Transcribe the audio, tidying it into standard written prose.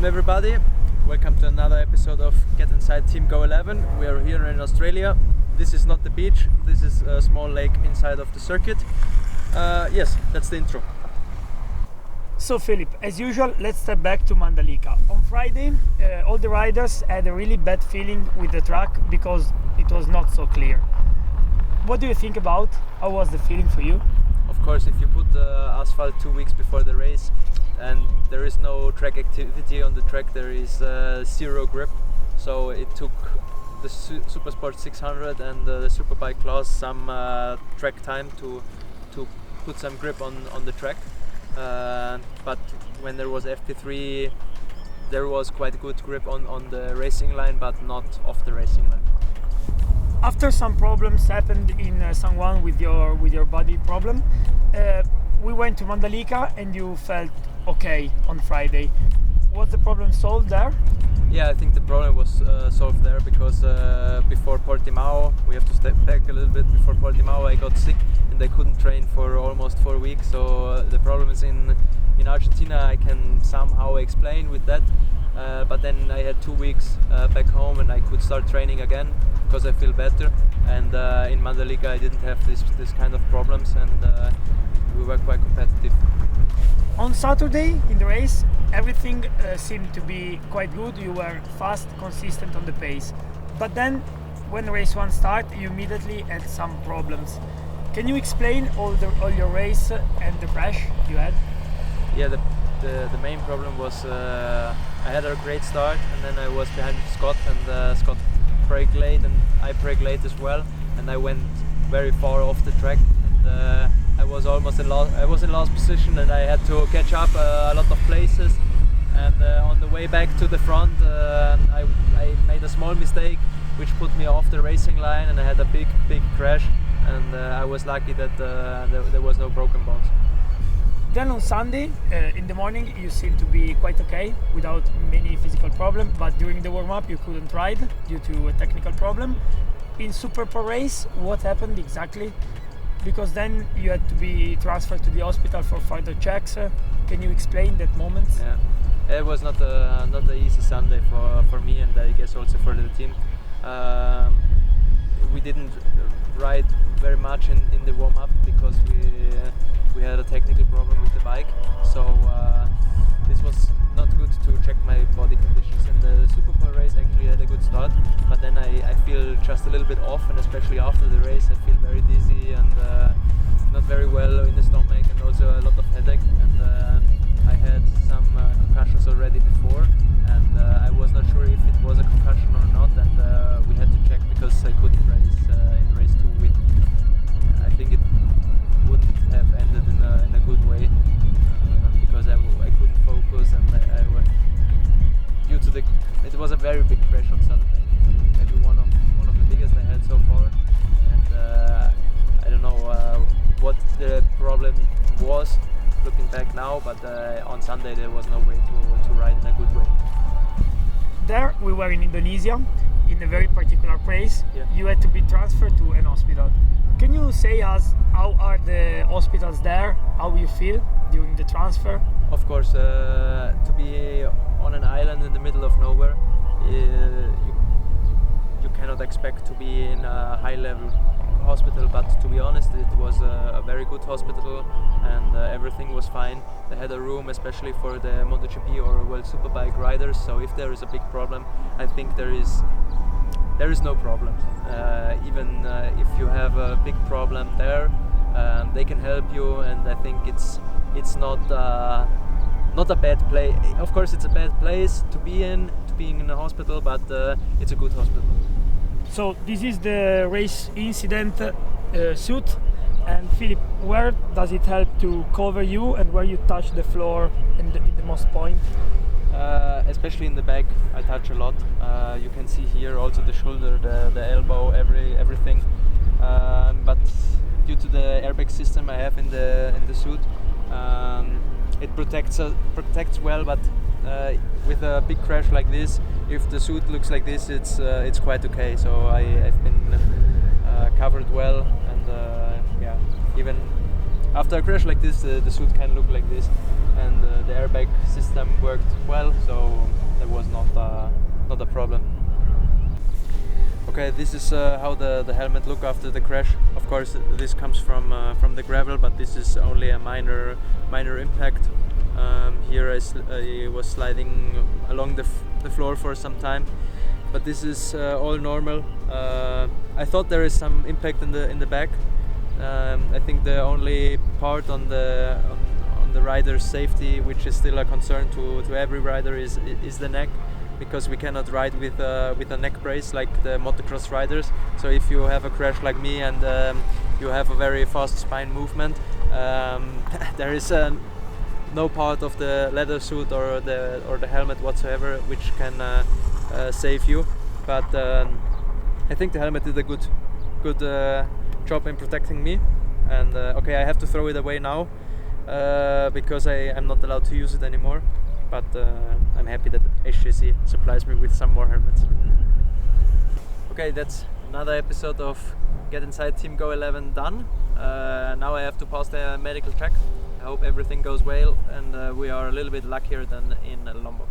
Welcome everybody. Welcome to another episode of Get Inside Team Go 11. We are here in Australia. This is not the beach. This is a small lake inside of the circuit. Yes, that's the intro. So Philipp, as usual, let's step back to Mandalika. On Friday, all the riders had a really bad feeling with the track because it was not so clear. What do you think about? How was the feeling for you? Of course, if you put the asphalt 2 weeks before the race and there is no track activity on the track, there is zero grip. So it took the Supersport 600 and the Superbike class some track time to put some grip on the track. But when there was FP3, there was quite good grip on the racing line, but not off the racing line. After some problems happened in San Juan with your body problem, we went to Mandalika and you felt okay on Friday. Was the problem solved there? Yeah, I think the problem was solved there because before Portimao, we have to step back a little bit. Before Portimao, I got sick and I couldn't train for almost 4 weeks. So the problem is in Argentina. I can somehow explain with that, but then I had 2 weeks back home and I could start training again because I feel better. And in Mandalika, I didn't have this kind of problems, and we were quite competitive. On Saturday in the race, everything seemed to be quite good. You were fast, consistent on the pace. But then, when race one started, you immediately had some problems. Can you explain all your race and the crash you had? Yeah, the main problem was I had a great start, and then I was behind Scott, and Scott braked late, and I braked late as well, and I went very far off the track. And, I was almost in last position, and I had to catch up a lot of places. And on the way back to the front, I made a small mistake, which put me off the racing line, and I had a big crash. And I was lucky that there was no broken bones. Then on Sunday, in the morning, you seemed to be quite okay, without many physical problem. But during the warm-up, you couldn't ride due to a technical problem. In Superpole race, what happened exactly? Because then you had to be transferred to the hospital for further checks. Can you explain that moment? Yeah, it was not an easy Sunday for me, and I guess also for the team. We didn't ride very much in the warm-up because we had a technical problem with the bike. So this was not good to check my body conditions. In the Superpole race, actually had a good start, but then I feel just a little bit off, and especially after the race, I feel very dizzy and not very well in the stomach, and also a lot of headache. And I had some concussions already before, and I was not sure if it was a concussion or not, and we had to check because I couldn't race in race 2 with. I think it wouldn't have ended in a good way because I couldn't focus, and due to it was a very big crash on Saturday, maybe one of the biggest I had so far, and I don't know what the problem was looking back now, but on Sunday there was no way to ride in a good way. There we were in Indonesia, in a very particular place. Yeah. You had to be transferred to an hospital. Can you say us how are the hospitals there? How you feel during the transfer? Of course, to be on an island in the middle of nowhere, you cannot expect to be in a high-level hospital. But to be honest, it was a very good hospital, and everything was fine. They had a room especially for the MotoGP or World Superbike riders. So if there is a big problem, I think there is no problem. Even if you have a big problem there, they can help you, and I think it's not a bad place. Of course, it's a bad place to be in, being in a hospital, but it's a good hospital. So this is the race incident suit. And Philipp, where does it help to cover you, and where you touch the floor in the most point? Especially in the back, I touch a lot. You can see here also the shoulder, the elbow, everything. But due to the airbag system I have in the suit, it protects well. But with a big crash like this, if the suit looks like this, it's quite okay. So I've been covered well, and yeah, even after a crash like this, the suit can look like this. and the airbag system worked well, so there was not a problem. Okay, this is how the helmet looked after the crash. Of course, this comes from the gravel, but this is only a minor impact. Here I was sliding along the floor for some time, but this is all normal. I thought there is some impact in the back. I think the only part on the rider's safety, which is still a concern to every rider, is the neck, because we cannot ride with a neck brace like the motocross riders. So if you have a crash like me and you have a very fast spine movement, there is no part of the leather suit or the helmet whatsoever which can save you. But I think the helmet did a good job in protecting me. And okay, I have to throw it away now because I'm not allowed to use it anymore. But I'm happy that HJC supplies me with some more helmets. Okay, that's another episode of Get Inside Team Go 11 done. Now I have to pass the medical check. I hope everything goes well, and we are a little bit luckier than in Lombok.